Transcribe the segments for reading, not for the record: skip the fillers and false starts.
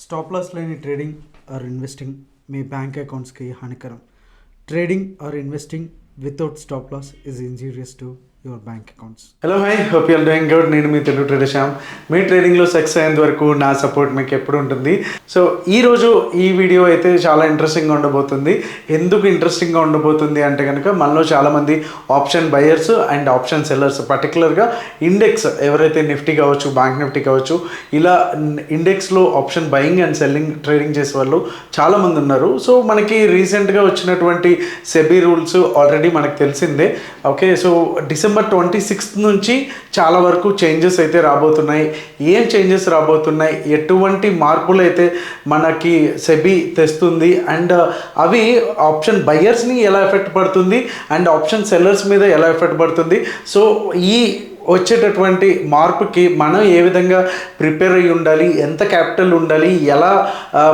Stop loss లేని trading or investing మీ bank అకౌంట్స్కి హానికరం. Trading or investing without stop loss is injurious to your bank accounts. Hello hi, hope you're doing good. నేను మీ Telugu trader Shyam. మీ ట్రేడింగ్లో success అయ్యేంత వరకు నా సపోర్ట్ మీకు ఎప్పుడు ఉంటుంది. సో ఈరోజు ఈ వీడియో అయితే చాలా ఇంట్రెస్టింగ్గా ఉండబోతుంది. ఎందుకు ఇంట్రెస్టింగ్గా ఉండబోతుంది అంటే కనుక మనలో చాలామంది option buyers and option sellers, పర్టికులర్గా ఇండెక్స్ ఎవరైతే నిఫ్టీ కావచ్చు, బ్యాంక్ నిఫ్టీ కావచ్చు, ఇలా ఇండెక్స్లో option buying and selling trading చేసే వాళ్ళు చాలామంది ఉన్నారు. సో మనకి రీసెంట్గా వచ్చినటువంటి సెబీ రూల్స్ ఆల్రెడీ మనకు తెలిసిందే. ఓకే, సో డిసెంబర్ 26 నుంచి చాలా వరకు చేంజెస్ అయితే రాబోతున్నాయి. ఏం చేంజెస్ రాబోతున్నాయి, ఎటువంటి మార్పులు అయితే మనకి సెబీ తెస్తుంది, అండ్ అవి ఆప్షన్ బయర్స్ని ఎలా ఎఫెక్ట్ పడుతుంది అండ్ ఆప్షన్ సెల్లర్స్ మీద ఎలా ఎఫెక్ట్ పడుతుంది. సో ఈ వచ్చేటటువంటి మార్పుకి మనం ఏ విధంగా ప్రిపేర్ అయ్యి ఉండాలి, ఎంత క్యాపిటల్ ఉండాలి, ఎలా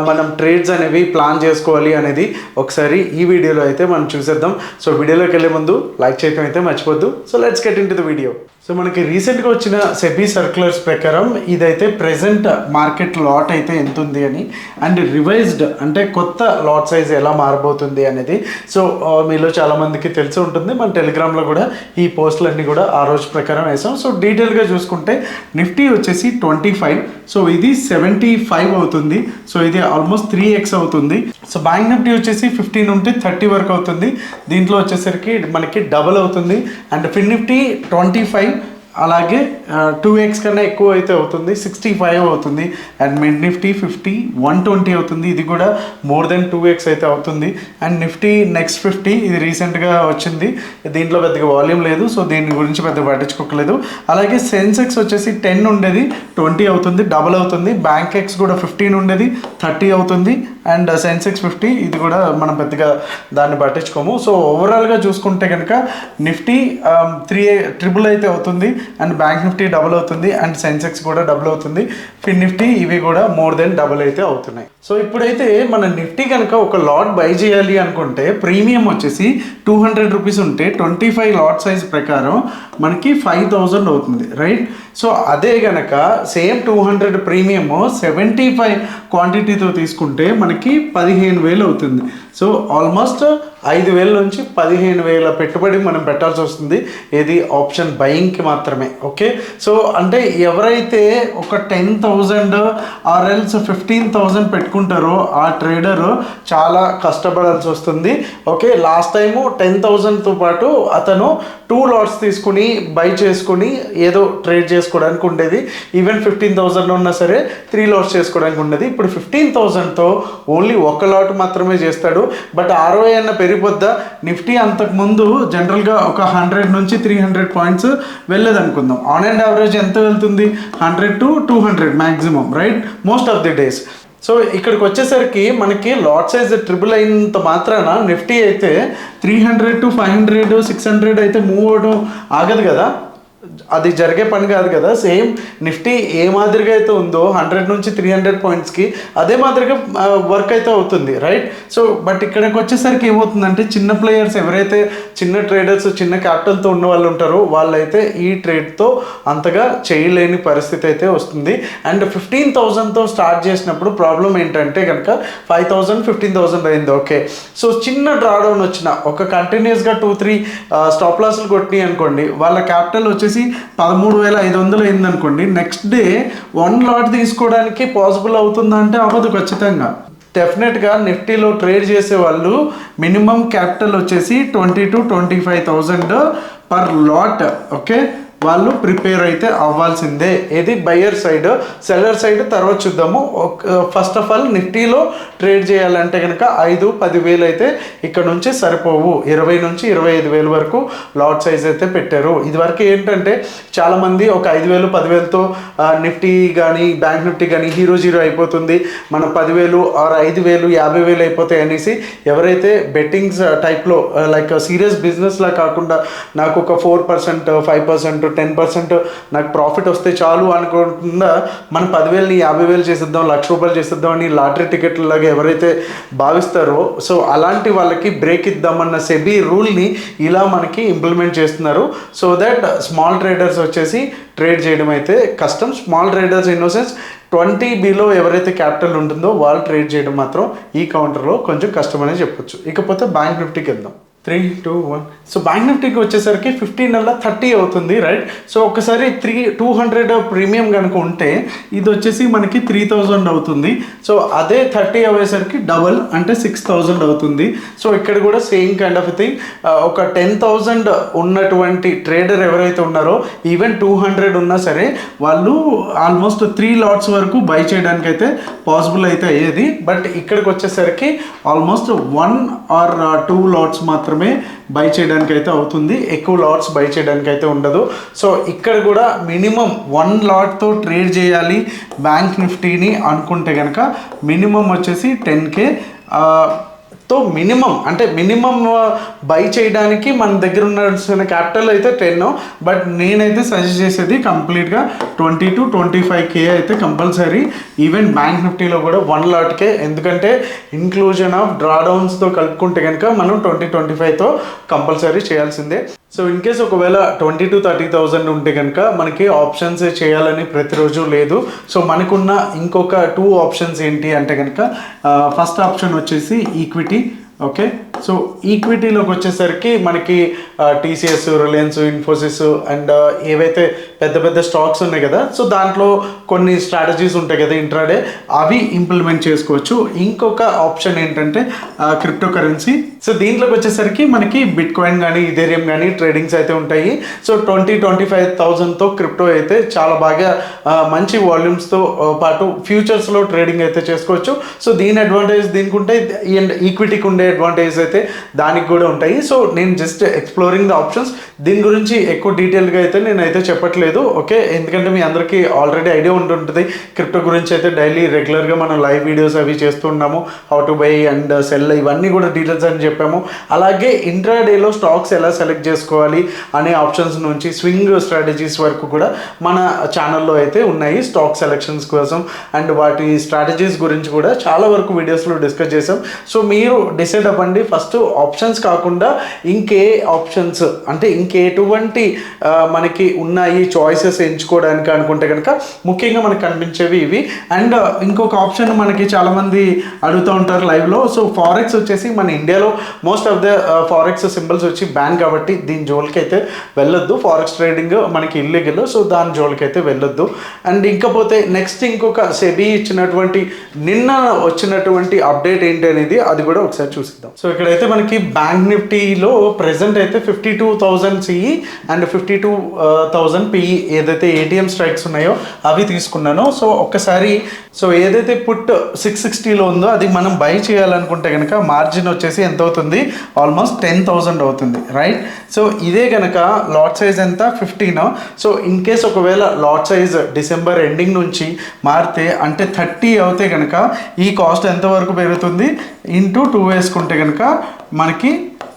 మనం ట్రేడ్స్ అనేవి ప్లాన్ చేసుకోవాలి అనేది ఒకసారి ఈ వీడియోలో అయితే మనం చూసేద్దాం. సో వీడియోలోకి వెళ్ళే ముందు లైక్ చేయడం అయితే మర్చిపోద్దు. So let's get in to the video. So మనకి రీసెంట్గా వచ్చిన సెబీ సర్క్యులర్స్ ప్రకారం ఇదైతే ప్రెజెంట్ మార్కెట్ లాట్ అయితే ఎంత ఉంది అని, అండ్ రివైజ్డ్ అంటే కొత్త లాట్ సైజ్ ఎలా మారబోతుంది అనేది. సో మీలో చాలామందికి తెలిసి ఉంటుంది, మన టెలిగ్రామ్లో కూడా ఈ పోస్టులన్నీ కూడా ఆ రోజు ప్రకారం వేసాం. సో డీటెయిల్గా చూసుకుంటే నిఫ్టీ వచ్చేసి 25, సో ఇది 75 అవుతుంది. సో ఇది ఆల్మోస్ట్ 3x అవుతుంది. సో బ్యాంక్ నిఫ్టీ వచ్చేసి 15 ఉంటే 30 వరకు అవుతుంది. దీంట్లో వచ్చేసరికి మనకి డబల్ అవుతుంది. అండ్ ఫిన్ నిఫ్టీ 25, అలాగే 2x కన్నా ఎక్కువ అయితే అవుతుంది, 65 అవుతుంది. అండ్ మిడ్ నిఫ్టీ 50, 120 అవుతుంది. ఇది కూడా మోర్ దెన్ 2x అయితే అవుతుంది. అండ్ నిఫ్టీ నెక్స్ట్ 50, ఇది రీసెంట్గా వచ్చింది, దీంట్లో పెద్దగా వాల్యూమ్ లేదు, సో దీని గురించి పెద్దగా పట్టించుకోకలేదు. అలాగే సెన్సెక్స్ వచ్చేసి 10 ఉండేది 20 అవుతుంది, డబల్ అవుతుంది. బ్యాంక్ ఎక్స్ కూడా 15 ఉండేది 30 అవుతుంది. అండ్ సెన్సెక్స్ 50, ఇది కూడా మనం పెద్దగా దాన్ని పట్టించుకోము. సో ఓవరాల్గా చూసుకుంటే కనుక నిఫ్టీ 3 అయితే అవుతుంది, అండ్ బ్యాంక్ నిఫ్టీ డబుల్ అవుతుంది, అండ్ సెన్సెక్స్ కూడా డబుల్ అవుతుంది. ఫిన్ నిఫ్టీ ఇవి కూడా మోర్ దెన్ డబుల్ అయితే అవుతున్నాయి. సో ఇప్పుడైతే మన నిఫ్టీ కనుక ఒక లాట్ బై చేయాలి అనుకుంటే ప్రీమియం వచ్చేసి 200 రూపీస్ ఉంటే 25 లాట్ సైజ్ ప్రకారం మనకి 5000 అవుతుంది, రైట్? సో అదే కనుక సేమ్ 200 ప్రీమియం 75 క్వాంటిటీతో తీసుకుంటే మనకి 15,000 అవుతుంది. సో ఆల్మోస్ట్ 5,000 నుంచి 15,000 పెట్టుబడి మనం పెట్టాల్సి వస్తుంది, ఏది ఆప్షన్ బయింగ్కి మాత్రమే. ఓకే, సో అంటే ఎవరైతే ఒక 10,000 ఆర్ఎల్స్ 15,000 పెట్టుకుంటారో ఆ ట్రేడర్ చాలా కష్టపడాల్సి వస్తుంది. ఓకే, లాస్ట్ టైము 10,000తో పాటు అతను 2 లాట్స్ తీసుకుని బై చేసుకుని ఏదో ట్రేడ్ చేసుకోవడానికి ఉండేది. ఈవెన్ 15,000 ఉన్నా సరే 3 లాట్స్ చేసుకోవడానికి ఉండేది. ఇప్పుడు 15,000తో ఓన్లీ ఒక లాట్ మాత్రమే చేస్తాడు. బట్ ROI అన్న పెరిగిపోద్దా? నిఫ్టీ అంతకుముందు జనరల్గా ఒక 100 నుంచి 300 పాయింట్స్ వెళ్ళేది అనుకుందాం. ఆన్ అండ్ యావరేజ్ ఎంత వెళ్తుంది? 100 to 200 maximum, right? Most of the days. So ఇక్కడికి వచ్చేసరికి మనకి లాట్ సైజ్ ట్రిపుల్ అయినంత మాత్రాన నిఫ్టీ అయితే 300 to 500, 600 అయితే మూవ్ అవడం ఆగదు కదా, అది జరిగే పని కాదు కదా. సేమ్ నిఫ్టీ ఏ మాదిరిగా అయితే ఉందో 100 నుంచి 300 పాయింట్స్కి అదే మాదిరిగా వర్క్ అయితే అవుతుంది, రైట్? సో బట్ ఇక్కడికి వచ్చేసరికి ఏమవుతుందంటే చిన్న ప్లేయర్స్ ఎవరైతే చిన్న ట్రేడర్స్ చిన్న క్యాపిటల్తో ఉన్న వాళ్ళు ఉంటారో వాళ్ళైతే ఈ ట్రేడ్తో అంతగా చేయలేని పరిస్థితి అయితే వస్తుంది. అండ్ 15,000తో స్టార్ట్ చేసినప్పుడు ప్రాబ్లం ఏంటంటే కనుక 5,000, 15,000 అయింది. ఓకే, సో చిన్న డ్రాడౌన్ వచ్చిన ఒక కంటిన్యూస్గా 2-3 స్టాప్ లాస్లు కొట్టినాయి అనుకోండి, వాళ్ళ క్యాపిటల్ వచ్చేసి 13,500 అయిందనుకోండి, నెక్స్ట్ డే 1 లాట్ తీసుకోవడానికి పాసిబుల్ అవుతుందా అంటే అవ్వదు ఖచ్చితంగా. డెఫినెట్గా నిఫ్టీలో ట్రేడ్ చేసే వాళ్ళు మినిమం క్యాపిటల్ వచ్చేసి 20,000 to 25,000 పర్ లాట్. ఓకే, వాళ్ళు ప్రిపేర్ అయితే అవ్వాల్సిందే. ఇది బయ్యర్ సైడ్. సెల్లర్ సైడ్ తర్వాత చూద్దాము. ఫస్ట్ ఆఫ్ ఆల్ నిఫ్టీలో ట్రేడ్ చేయాలంటే కనుక 5-10,000 అయితే ఇక్కడ నుంచి సరిపోవు. 20 నుంచి 25,000 వరకు లాట్ సైజ్ అయితే పెట్టారు. ఇదివరకు ఏంటంటే చాలామంది ఒక 5,000, 10,000తో నిఫ్టీ కానీ బ్యాంక్ నిఫ్టీ కానీ హీరో అయిపోతుంది, మన 10,000 ఆర్ 5,000, 50,000 అయిపోతాయి అనేసి ఎవరైతే బెట్టింగ్స్ టైప్లో లైక్ సీరియస్ బిజినెస్లా కాకుండా నాకు ఒక 4%, 5%, 10% నాకు ప్రాఫిట్ వస్తే చాలు అనుకోకుండా మనం 10,000ని 50,000 చేసేద్దాం, ₹1,00,000 చేసేద్దాం అని లాటరీ టికెట్ లాగా ఎవరైతే భావిస్తారో సో అలాంటి వాళ్ళకి బ్రేక్ ఇద్దామన్న సెబీ రూల్ని ఇలా మనకి ఇంప్లిమెంట్ చేస్తున్నారు. సో దట్ స్మాల్ ట్రేడర్స్ వచ్చేసి ట్రేడ్ చేయడం అయితే కష్టం. Small traders in sense 20 below ఎవరైతే క్యాపిటల్ ఉంటుందో వాళ్ళు ట్రేడ్ చేయడం మాత్రం ఈ కౌంటర్లో కొంచెం కష్టమనే చెప్పొచ్చు. ఇకపోతే బ్యాంక్ నిఫ్టీకి వెళ్దాం. 3, 2, 1. సో బ్యాంక్ నిఫ్టీకి వచ్చేసరికి 15 అవుతుంది, రైట్. సో ఒకసారి 200 ప్రీమియం కనుక ఉంటే ఇది వచ్చేసి మనకి 3,000 అవుతుంది. సో అదే 30 అయ్యేసరికి డబల్ అంటే 6,000 అవుతుంది. సో ఇక్కడ కూడా సేమ్ కైండ్ ఆఫ్ థింగ్. ఒక 10,000 ఉన్నటువంటి ట్రేడర్ ఎవరైతే ఉన్నారో ఈవెన్ 200 ఉన్నా సరే వాళ్ళు ఆల్మోస్ట్ 3 లాట్స్ వరకు బై చేయడానికి అయితే పాసిబుల్ అయితే అయ్యేది. బట్ ఇక్కడికి వచ్చేసరికి ఆల్మోస్ట్ 1 or 2 లాట్స్ మాత్రమే బై చేయడానికి అయితే అవుతుంది. ఎక్కువ లాట్స్ బై చేయడానికి అయితే ఉండదు. సో ఇక్కడ కూడా మినిమం 1 లాట్తో ట్రేడ్ చేయాలి బ్యాంక్ నిఫ్టీని అనుకుంటే కనుక మినిమం వచ్చేసి 10K తో మినిమం బై చేయడానికి మన దగ్గర ఉన్న క్యాపిటల్ అయితే 10. బట్ నేనైతే సజెస్ట్ చేసేది కంప్లీట్గా 20 to 25K అయితే కంపల్సరీ ఈవెన్ బ్యాంక్ నిఫ్టీలో కూడా 1 లాట్కే. ఎందుకంటే ఇన్క్లూజన్ ఆఫ్ డ్రాడౌన్స్తో కలుపుకుంటే కనుక మనం 20-25తో కంపల్సరీ చేయాల్సిందే. సో ఇన్ కేస్ ఒకవేళ 20 to 30,000 ఉంటే కనుక మనకి ఆప్షన్స్ చేయాలని ప్రతిరోజు లేదు. సో మనకున్న ఇంకొక 2 ఆప్షన్స్ ఏంటి అంటే కనుక ఫస్ట్ ఆప్షన్ వచ్చేసి ఈక్విటీ. ఓకే, సో ఈక్విటీలోకి వచ్చేసరికి మనకి టీసీఎస్, రిలయన్స్, ఇన్ఫోసిస్ అండ్ ఏవైతే పెద్ద స్టాక్స్ ఉన్నాయి కదా, సో దాంట్లో కొన్ని స్ట్రాటజీస్ ఉంటాయి కదా ఇంట్రాడే, అవి ఇంప్లిమెంట్ చేసుకోవచ్చు. ఇంకొక ఆప్షన్ ఏంటంటే క్రిప్టో కరెన్సీ. సో దీంట్లోకి వచ్చేసరికి మనకి బిట్ కాయిన్ కానీ ఇథేరియం కానీ ట్రేడింగ్స్ అయితే ఉంటాయి. సో 20-25,000తో క్రిప్టో అయితే చాలా బాగా మంచి వాల్యూమ్స్తో పాటు ఫ్యూచర్స్లో ట్రేడింగ్ అయితే చేసుకోవచ్చు. సో దీని అడ్వాంటేజ్ దీనికి ఉంటాయి అండ్ ఈక్విటీకి ఉండే అడ్వాంటేజ్ అయితే దానికి కూడా ఉంటాయి. సో నేను జస్ట్ ఎక్స్ప్లోరింగ్ ద ఆప్షన్స్. దీని గురించి ఎక్కువ డీటెయిల్గా అయితే నేనైతే చెప్పట్లేదు, ఓకే, ఎందుకంటే మీ అందరికీ ఆల్రెడీ ఐడియా ఉంటుంది క్రిప్టో గురించి. అయితే డైలీ రెగ్యులర్గా మనం లైవ్ వీడియోస్ అవి చేస్తున్నాము, how to buy and cell, ఇవన్నీ కూడా డీటెయిల్స్ అని చెప్పాము. అలాగే ఇంట్రాడేలో స్టాక్స్ ఎలా సెలెక్ట్ చేసుకోవాలి అనే ఆప్షన్స్ నుంచి స్వింగ్ స్ట్రాటజీస్ వరకు కూడా మన ఛానల్లో అయితే ఉన్నాయి స్టాక్ సెలెక్షన్స్ కోసం. అండ్ వాటి స్ట్రాటజీస్ గురించి కూడా చాలా వరకు వీడియోస్లో డిస్కస్ చేసాం. సో మీరు డిసైడ్ అవ్వండి ఫస్ట్ ఆప్షన్స్ కాకుండా ఇంకే ఆప్షన్స్ అంటే ఇంకెటువంటి మనకి ఉన్నాయి చాయిసెస్ ఎంచుకోవడానికి అనుకుంటే కనుక ముఖ్యంగా మనకు కనిపించేవి ఇవి. అండ్ ఇంకొక ఆప్షన్ మనకి చాలామంది అడుగుతూ ఉంటారు లైవ్లో. సో ఫారెక్స్ వచ్చేసి మన ఇండియాలో most of the forex symbols వచ్చి బ్యాన్ కాబట్టి దీని జోలికి అయితే వెళ్ళొద్దు. ఫారెక్స్ ట్రేడింగ్ మనకి ఇల్లీగల్, సో దాని జోలికి అయితే వెళ్ళొద్దు. అండ్ ఇంకపోతే నెక్స్ట్ ఇంకొక సెబీ ఇచ్చినటువంటి నిన్న వచ్చినటువంటి అప్డేట్ ఏంటి అనేది అది కూడా ఒకసారి చూసిద్దాం. సో ఇక్కడైతే మనకి బ్యాంక్ నిఫ్టీలో ప్రెసెంట్ అయితే 52,000 సిఈ అండ్ 52,000 పిఈ ఏదైతే ఏటీఎం స్ట్రైక్స్ ఉన్నాయో అవి తీసుకున్నాను. సో ఒక్కసారి సో ఏదైతే పుట్ 660లో ఉందో అది మనం బై చేయాలనుకుంటే కనుక మార్జిన్ వచ్చేసి ఎంత అవుతుంది, ఆల్మోస్ట్ 10,000 అవుతుంది, రైట్. సో ఇదే కనుక లాట్ సైజ్ ఎంత 15. సో ఇన్ కేస్ ఒకవేళ లాట్ సైజ్ డిసెంబర్ ఎండింగ్ నుంచి మారితే అంటే 30 అవుతే కనుక ఈ కాస్ట్ ఎంతవరకు పెరుగుతుంది, ఇంటూ 2 వేసుకుంటే కనుక మనకి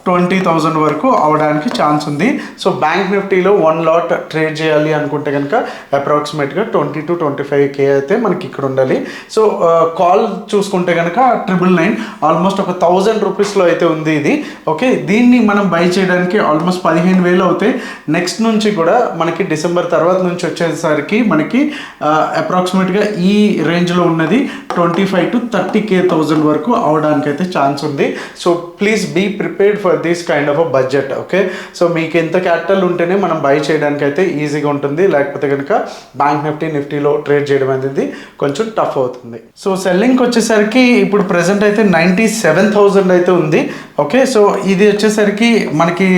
20,000 వరకు అవడానికి ఛాన్స్ ఉంది. సో బ్యాంక్ నిఫ్టీలో 1 లాట్ ట్రేడ్ చేయాలి అనుకుంటే కనుక అప్రాక్సిమేట్గా 20 to 25K అయితే మనకి ఇక్కడ ఉండాలి. సో కాల్ చూసుకుంటే కనుక 999 ఆల్మోస్ట్ ఒక 1,000 రూపీస్లో అయితే ఉంది ఇది, ఓకే. దీన్ని మనం బై చేయడానికి ఆల్మోస్ట్ 15,000 అవుతాయి. నెక్స్ట్ నుంచి కూడా మనకి డిసెంబర్ తర్వాత నుంచి వచ్చేసరికి మనకి అప్రాక్సిమేట్గా ఈ రేంజ్లో ఉన్నది 25 to 30,000 వరకు అవడానికి అయితే ఛాన్స్ ఉంది. So please be prepared for this kind of a budget, okay. So మీకు ఎంత క్యాపిటల్ ఉంటేనే మనం బై చేయడానికి అయితే ఈజీగా ఉంటుంది, లేకపోతే కనుక బ్యాంక్ నిఫ్టీలో ట్రేడ్ చేయడం అనేది కొంచెం టఫ్ అవుతుంది. సో సెల్లింగ్కి వచ్చేసరికి ఇప్పుడు ప్రెసెంట్ అయితే 97,000 అయితే ఉంది, ఓకే. సో ఇది వచ్చేసరికి మనకి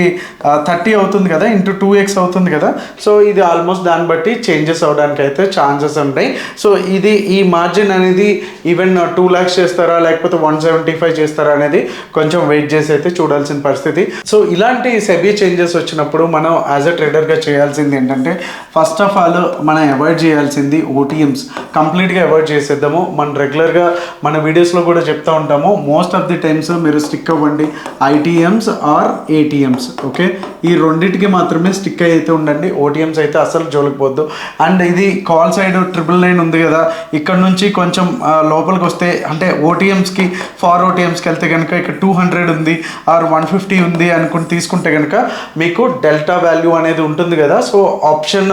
30 అవుతుంది కదా, ఇంటూ 2x అవుతుంది కదా. సో ఇది ఆల్మోస్ట్ దాన్ని బట్టి చేంజెస్ అవడానికి అయితే ఛాన్సెస్ ఉంటాయి. సో ఇది ఈ మార్జిన్ అనేది ఈవెన్ 2 lakhs చేస్తారా లేకపోతే 175 చేస్తారా అనేది కొంచెం వెయిట్ చేసి అయితే చూడాల్సిన పరిస్థితి. సో ఇలాంటి సెబీ చేంజెస్ వచ్చినప్పుడు మనం యాజ్ అ ట్రేడర్గా చేయాల్సింది ఏంటంటే ఫస్ట్ ఆఫ్ ఆల్ మనం అవాయిడ్ చేయాల్సింది ఓటీఎంస్ కంప్లీట్గా అవాయిడ్ చేసేద్దాము. మనం రెగ్యులర్గా మన వీడియోస్లో కూడా చెప్తూ ఉంటాము, మోస్ట్ ఆఫ్ ది టైమ్స్ మీరు స్టిక్ అవ్వండి ఐటీఎమ్స్ ఆర్ ఏటీఎమ్స్. ఓకే, ఈ రెండింటికి మాత్రమే స్టిక్ అయితే ఉండండి, ఓటీఎమ్స్ అయితే అసలు జోలికిపోద్దు. అండ్ ఇది కాల్ సైడ్ 999 ఉంది కదా, ఇక్కడ నుంచి కొంచెం లోపలికి వస్తే అంటే ఓటీఎమ్స్కి ఫార్ ఓటీఎమ్స్కి వెళ్తే కనుక ఇక్కడ 200 ఉంది ఆర్ 150 ఉంది అనుకుని తీసుకుంటే కనుక మీకు డెల్టా వాల్యూ అనేది ఉంటుంది కదా. సో ఆప్షన్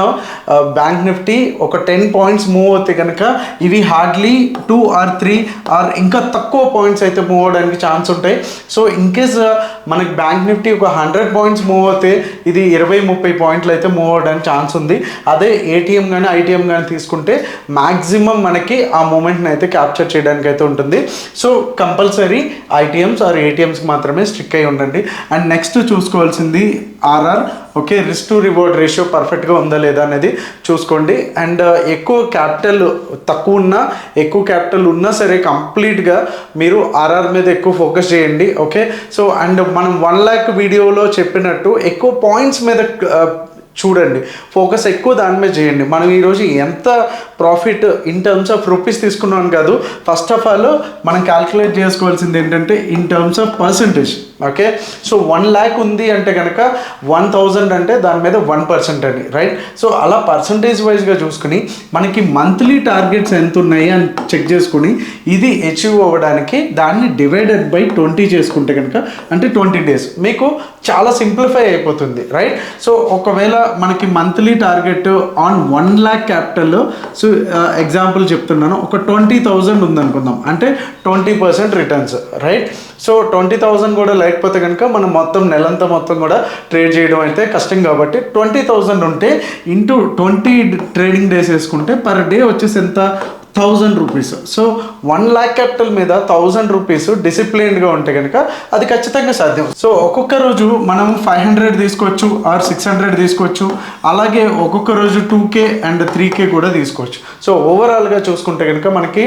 బ్యాంక్ నిఫ్టీ ఒక 10 పాయింట్స్ మూవ్ అవుతే కనుక ఇవి హార్డ్లీ 2 or 3 ఆర్ ఇంకా తక్కువ పాయింట్స్ అయితే మూవ్ అవడానికి ఛాన్స్ ఉంటాయి. సో ఇన్ కేస్ మనకి బ్యాంక్ నిఫ్టీ ఒక 100 పాయింట్స్ మూవ్ అవుతే ఇది 20-30 పాయింట్లు అయితే మూవ్ అవడానికి ఛాన్స్ ఉంది. అదే ఏటీఎం కానీ ఐటీఎం కానీ తీసుకుంటే మ్యాక్సిమం మనకి ఆ మూమెంట్ని అయితే క్యాప్చర్ చేయడానికి అయితే ఉంటుంది. సో కంపల్సరీ ఐటీఎమ్స్ ఆర్ ఏటీఎమ్స్కి మాత్రమే స్టిక్ అయి ఉండండి. అండ్ నెక్స్ట్ చూసుకోవాల్సింది RR. Okay, risk to reward ratio పర్ఫెక్ట్గా ఉందా లేదా అనేది చూసుకోండి. అండ్ ఎక్కువ క్యాపిటల్ తక్కువ ఉన్నా ఎక్కువ క్యాపిటల్ ఉన్నా సరే కంప్లీట్గా మీరు ఆర్ఆర్ మీద ఎక్కువ ఫోకస్ చేయండి. ఓకే, సో అండ్ మనం 1 lakh వీడియోలో చెప్పినట్టు ఎక్కువ పాయింట్స్ మీద చూడండి, ఫోకస్ ఎక్కువ దాని మీద చేయండి. మనం ఈరోజు ఎంత profit in terms of rupees తీసుకున్నాం కాదు, ఫస్ట్ ఆఫ్ ఆల్ మనం క్యాల్కులేట్ చేసుకోవాల్సింది ఏంటంటే in terms of percentage. Okay, so 1 lakh ఉంది అంటే కనుక 1000 అంటే దాని మీద 1% అని, రైట్? సో అలా పర్సంటేజ్ వైజ్గా చూసుకుని మనకి మంత్లీ టార్గెట్స్ ఎంత ఉన్నాయి అని చెక్ చేసుకుని ఇది అచీవ్ అవ్వడానికి దాన్ని డివైడెడ్ బై 20 చేసుకుంటే కనుక అంటే 20 days మీకు చాలా సింప్లిఫై అయిపోతుంది, రైట్? సో ఒకవేళ మనకి monthly target on 1 lakh capital, so example చెప్తున్నాను, ఒక 20,000 ఉందనుకుందాం, అంటే 20% రిటర్న్స్, రైట్? సో 20,000 కూడా లేకపోతే కనుక మనం మొత్తం నెలంతా మొత్తం కూడా ట్రేడ్ చేయడం అయితే కష్టం కాబట్టి 20,000 ఉంటే ఇంటూ 20 ట్రేడింగ్ డేస్ వేసుకుంటే పర్ డే వచ్చేసి ఎంత, 1000 రూపీస్. సో 1 lakh క్యాపిటల్ మీద 1000 రూపీస్ డిసిప్లైన్డ్గా ఉంటే కనుక అది ఖచ్చితంగా సాధ్యం. సో ఒక్కొక్క రోజు మనం 500 తీసుకోవచ్చు ఆర్ 600 తీసుకోవచ్చు, అలాగే ఒక్కొక్క రోజు 2K అండ్ 3K కూడా తీసుకోవచ్చు. సో ఓవరాల్గా చూసుకుంటే కనుక మనకి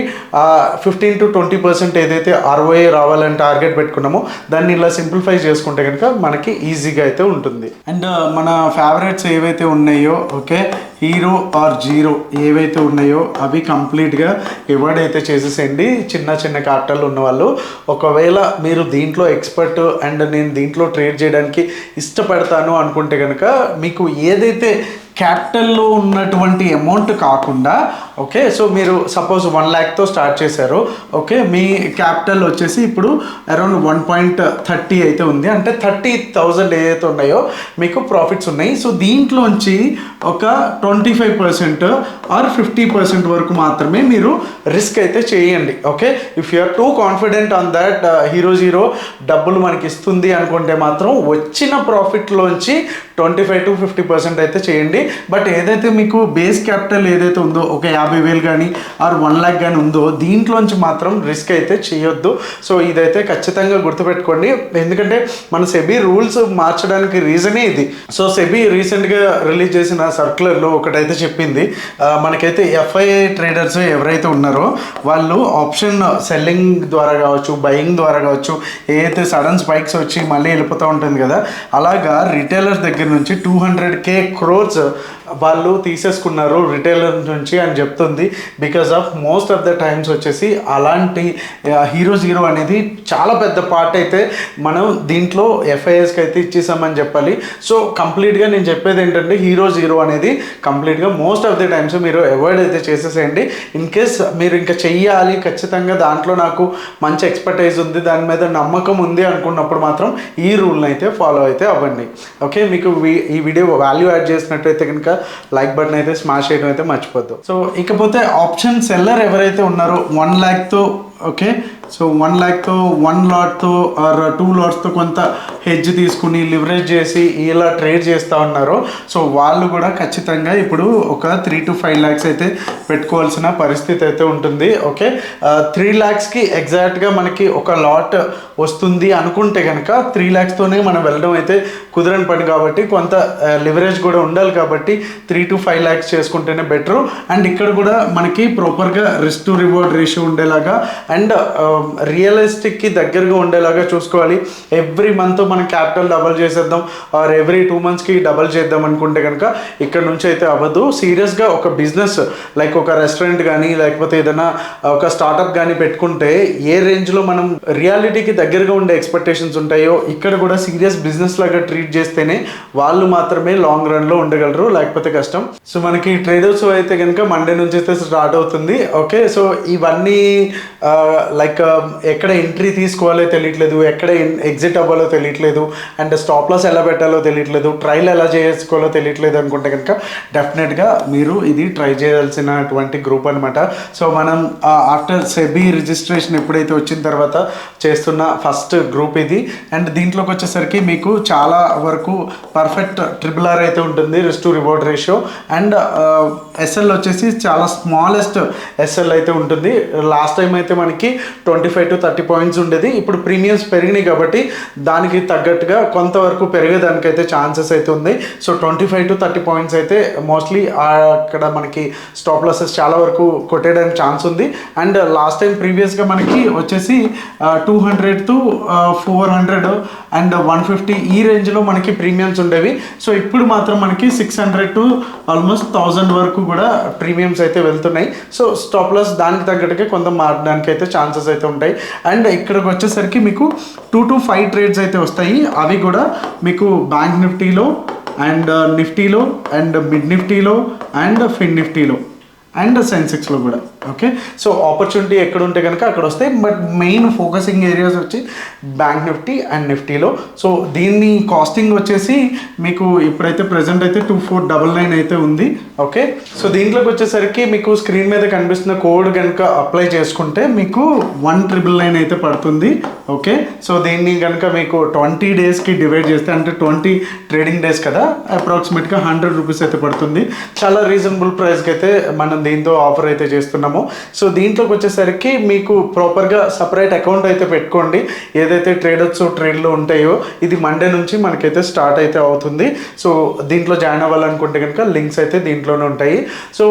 15 to 20% ఏదైతే ROI రావాలని టార్గెట్ పెట్టుకున్నామో దాన్ని ఇలా సింప్లిఫై చేసుకుంటే కనుక మనకి ఈజీగా అయితే ఉంటుంది. అండ్ మన ఫేవరెట్స్ ఏవైతే ఉన్నాయో, ఓకే, హీరో ఆర్ జీరో ఏవైతే ఉన్నాయో అవి కంప్లీట్గా అవాయిడ్ అయితే చేసేసేయండి. చిన్న చిన్న క్యాపిటల్ ఉన్న వాళ్ళు, ఒకవేళ మీరు దీంట్లో ఎక్స్పర్ట్ అండ్ నేను దీంట్లో ట్రేడ్ చేయడానికి ఇష్టపడతాను అనుకుంటే కనుక మీకు ఏదైతే క్యాపిటల్లో ఉన్నటువంటి అమౌంట్ కాకుండా, ఓకే, సో మీరు సపోజ్ 1 lakhతో స్టార్ట్ చేశారు, ఓకే, మీ క్యాపిటల్ వచ్చేసి ఇప్పుడు అరౌండ్ 1.30 అయితే ఉంది, అంటే 30,000 ఏదైతే ఉన్నాయో మీకు ప్రాఫిట్స్ ఉన్నాయి. సో దీంట్లోంచి ఒక 25% ఆర్ 50% వరకు మాత్రమే మీరు రిస్క్ అయితే చేయండి. Okay, if you are too confident on that hero zero డబ్బులు మనకి ఇస్తుంది అనుకుంటే మాత్రం వచ్చిన ప్రాఫిట్లోంచి 25 to 50% అయితే చేయండి. బట్ ఏదైతే మీకు బేస్ క్యాపిటల్ ఏదైతే ఉందో ఒక 50,000 కానీ ఆర్ 1 lakh కానీ ఉందో దీంట్లోంచి మాత్రం రిస్క్ అయితే చేయొద్దు. సో ఇదైతే ఖచ్చితంగా గుర్తుపెట్టుకోండి, ఎందుకంటే మన సెబీ రూల్స్ మార్చడానికి రీజనే ఇది. సో సెబీ రీసెంట్గా రిలీజ్ చేసిన సర్క్యులర్లో ఒకటైతే చెప్పింది, మనకైతే FII ట్రేడర్స్ ఎవరైతే ఉన్నారో వాళ్ళు ఆప్షన్ సెల్లింగ్ ద్వారా కావచ్చు, బయింగ్ ద్వారా కావచ్చు, ఏదైతే సడన్ స్పైక్స్ వచ్చి మళ్ళీ వెళ్ళిపోతూ ఉంటుంది కదా, అలాగా రిటైలర్స్ దగ్గర నుంచి 200K crores వాళ్ళు తీసేసుకున్నారు రిటైలర్ నుంచి అని చెప్తుంది. Because of most of the times వచ్చేసి అలాంటి హీరో జీరో అనేది చాలా పెద్ద పార్ట్ అయితే మనం దీంట్లో FIIస్కి అయితే ఇచ్చేసామని చెప్పాలి. సో కంప్లీట్గా నేను చెప్పేది ఏంటంటే హీరో జీరో అనేది కంప్లీట్గా మోస్ట్ ఆఫ్ ది టైమ్స్ మీరు అవాయిడ్ అయితే చేసేసేయండి. ఇన్ కేస్ మీరు ఇంకా చెయ్యాలి, ఖచ్చితంగా దాంట్లో నాకు మంచి ఎక్స్పర్టైజ్ ఉంది, దాని మీద నమ్మకం ఉంది అనుకున్నప్పుడు మాత్రం ఈ రూల్ని అయితే ఫాలో అయితే అవ్వండి. ఓకే, మీకు ఈ వీడియో వాల్యూ యాడ్ చేసినట్టయితే కనుక లైక్ బటన్ అయితే స్మాష్ చేయడం అయితే మర్చిపోద్దు. సో ఇకపోతే ఆప్షన్ సెల్లర్ ఎవరైతే ఉన్నారో 1 lakhతో, ఓకే, సో 1 lakhతో 1 lotతో ఆర్ 2 lotsతో కొంత హెడ్జ్ తీసుకుని లివరేజ్ చేసి ఇలా ట్రేడ్ చేస్తూ ఉన్నారో సో వాళ్ళు కూడా ఖచ్చితంగా ఇప్పుడు ఒక 3 to 5 lakhs అయితే పెట్టుకోవాల్సిన పరిస్థితి అయితే ఉంటుంది. ఓకే, 3 lakhsకి ఎగ్జాక్ట్గా మనకి ఒక లాట్ వస్తుంది అనుకుంటే కనుక 3 lakhstోనే మనం వెళ్ళడం అయితే కుదరని పని కాబట్టి కొంత లివరేజ్ కూడా ఉండాలి కాబట్టి 3 to 5 lakhs చేసుకుంటేనే బెటరు. అండ్ ఇక్కడ కూడా మనకి ప్రాపర్గా రిస్క్ టు రివార్డ్ రేషియో ఉండేలాగా అండ్ రియలిస్టిక్కి దగ్గరగా ఉండేలాగా చూసుకోవాలి. ఎవ్రీ మంత్ మనం క్యాపిటల్ డబల్ చేసేద్దాం ఆర్ ఎవ్రీ 2 monthsకి డబల్ చేద్దాం అనుకుంటే కనుక ఇక్కడ నుంచి అయితే అవ్వదు. సీరియస్గా ఒక బిజినెస్ లైక్ ఒక రెస్టారెంట్ కానీ లేకపోతే ఏదైనా ఒక స్టార్టప్ కానీ పెట్టుకుంటే ఏ రేంజ్లో మనం రియాలిటీకి దగ్గరగా ఉండే ఎక్స్పెక్టేషన్స్ ఉంటాయో ఇక్కడ కూడా సీరియస్ బిజినెస్ లాగా ట్రీట్ చేస్తేనే వాళ్ళు మాత్రమే లాంగ్ రన్లో ఉండగలరు, లేకపోతే కష్టం. సో మనకి ట్రేడర్స్ అయితే కనుక మండే నుంచి అయితే స్టార్ట్ అవుతుంది. ఓకే, సో ఇవన్నీ లైక్ ఎక్కడ ఎంట్రీ తీసుకోవాలో తెలియట్లేదు, ఎక్కడ ఎగ్జిట్ అవ్వాలో తెలియట్లేదు, అండ్ స్టాప్ లాస్ ఎలా పెట్టాలో తెలియట్లేదు, ట్రైల్ ఎలా చేసుకోవాలో తెలియట్లేదు అనుకుంటే కనుక డెఫినెట్గా మీరు ఇది ట్రై చేయాల్సినటువంటి గ్రూప్ అనమాట. సో మనం ఆఫ్టర్ సెబీ రిజిస్ట్రేషన్ ఎప్పుడైతే వచ్చిన తర్వాత చేస్తున్న ఫస్ట్ గ్రూప్ ఇది. అండ్ దీంట్లోకి వచ్చేసరికి మీకు చాలా వరకు పర్ఫెక్ట్ RRR అయితే ఉంటుంది, risk to reward ratio. And SL వచ్చేసి చాలా స్మాలెస్ట్ ఎస్ఎల్ అయితే ఉంటుంది. లాస్ట్ టైం అయితే మనకి 25 to 30 points ఉండేది. ఇప్పుడు ప్రీమియమ్స్ పెరిగినాయి కాబట్టి దానికి తగ్గట్టుగా కొంతవరకు పెరిగేదానికైతే ఛాన్సెస్ అయితే ఉంది. సో 25 to 30 points అయితే మోస్ట్లీ అక్కడ మనకి స్టాప్ లాసెస్ చాలా వరకు కొట్టేయడానికి ఛాన్స్ ఉంది. అండ్ లాస్ట్ టైం ప్రీవియస్గా మనకి వచ్చేసి 200 to 400 అండ్ 150 ఈ రేంజ్లో మనకి ప్రీమియమ్స్ ఉండేవి. సో ఇప్పుడు మాత్రం మనకి 600 to ఆల్మోస్ట్ 1000 వరకు కూడా ప్రీమియమ్స్ అయితే వెళ్తున్నాయి. సో స్టాప్ లాస్ దానికి తగ్గట్టుగా కొంత మారడానికి అయితే ఛాన్సెస్ అయితే ఉంటాయి. అండ్ ఇక్కడికి వచ్చేసరికి మీకు 2 to 5 ట్రేడ్స్ అయితే వస్తాయి. అవి కూడా మీకు బ్యాంక్ నిఫ్టీలో అండ్ నిఫ్టీలో అండ్ మిడ్ నిఫ్టీలో అండ్ ఫిన్ నిఫ్టీలో అండ్ సెన్సెక్స్లో కూడా. ఓకే, సో ఆపర్చునిటీ ఎక్కడ ఉంటే కనుక అక్కడ వస్తాయి. బట్ మెయిన్ ఫోకసింగ్ ఏరియాస్ వచ్చి బ్యాంక్ నిఫ్టీ అండ్ నిఫ్టీలో. సో దీన్ని కాస్టింగ్ వచ్చేసి మీకు ఇప్పుడైతే ప్రజెంట్ అయితే 2499 అయితే ఉంది. ఓకే, సో దీంట్లోకి వచ్చేసరికి మీకు స్క్రీన్ మీద కనిపిస్తున్న కోడ్ కనుక అప్లై చేసుకుంటే మీకు 1999 అయితే పడుతుంది. ఓకే, సో దీన్ని కనుక మీకు 20 daysకి డివైడ్ చేస్తే అంటే 20 ట్రేడింగ్ డేస్ కదా, అప్రాక్సిమేట్గా 100 రూపీస్ అయితే పడుతుంది. చాలా రీజనబుల్ ప్రైస్కి అయితే మనం దీంతో ఆఫర్ అయితే చేస్తున్నాము. సో దీంట్లోకి వచ్చేసరికి మీకు ప్రాపర్గా సపరేట్ అకౌంట్ అయితే పెట్టుకోండి. ఏదైతే ట్రేడ్లో ఉంటాయో ఇది మండే నుంచి మనకైతే స్టార్ట్ అయితే అవుతుంది. సో దీంట్లో జాయిన్ అవ్వాలనుకుంటే కనుక లింక్స్ అయితే దీంట్లోనే ఉంటాయి. సో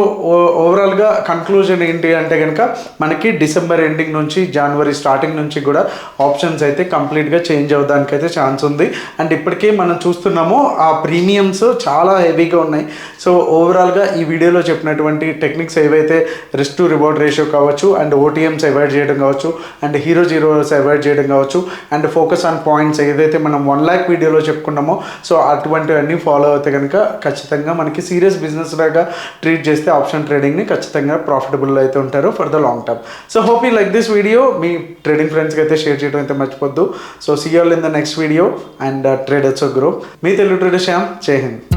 ఓవరాల్గా కన్క్లూజన్ ఏంటి అంటే కనుక మనకి డిసెంబర్ ఎండింగ్ నుంచి జనవరి స్టార్టింగ్ నుంచి కూడా ఆప్షన్స్ అయితే కంప్లీట్గా చేంజ్ అవ్వడానికి అయితే ఛాన్స్ ఉంది. అండ్ ఇప్పటికే మనం చూస్తున్నాము ఆ ప్రీమియమ్స్ చాలా హెవీగా ఉన్నాయి. సో ఓవరాల్గా ఈ వీడియోలో చెప్పినటువంటి టెక్నిక్స్ ఏవైతే రిస్క్ టు రివార్డ్ రేషియో కావచ్చు, అండ్ ఓటీఎంస్ అవాయిడ్ చేయడం కావచ్చు, అండ్ హీరో జీరోస్ అవాయిడ్ చేయడం కావచ్చు, అండ్ ఫోకస్ ఆన్ పాయింట్స్ ఏదైతే మనం 1 lakh వీడియోలో చెప్పుకున్నామో సో అటువంటివన్నీ ఫాలో అయితే కనుక ఖచ్చితంగా మనకి సీరియస్ బిజినెస్ లాగా ట్రీట్ చేస్తే ఆప్షన్ ట్రేడింగ్ని ఖచ్చితంగా ప్రాఫిటబుల్ అయితే ఉంటారు for the long term. So hope you like this video. మీ ట్రేడింగ్ ఫ్రెండ్స్కి అయితే షేర్ చేయడం అయితే మర్చిపోద్దు. So see you all in the next video and traders grow. మీ తెలుగు ట్రేడర్ శ్యామ్. జై హింద్.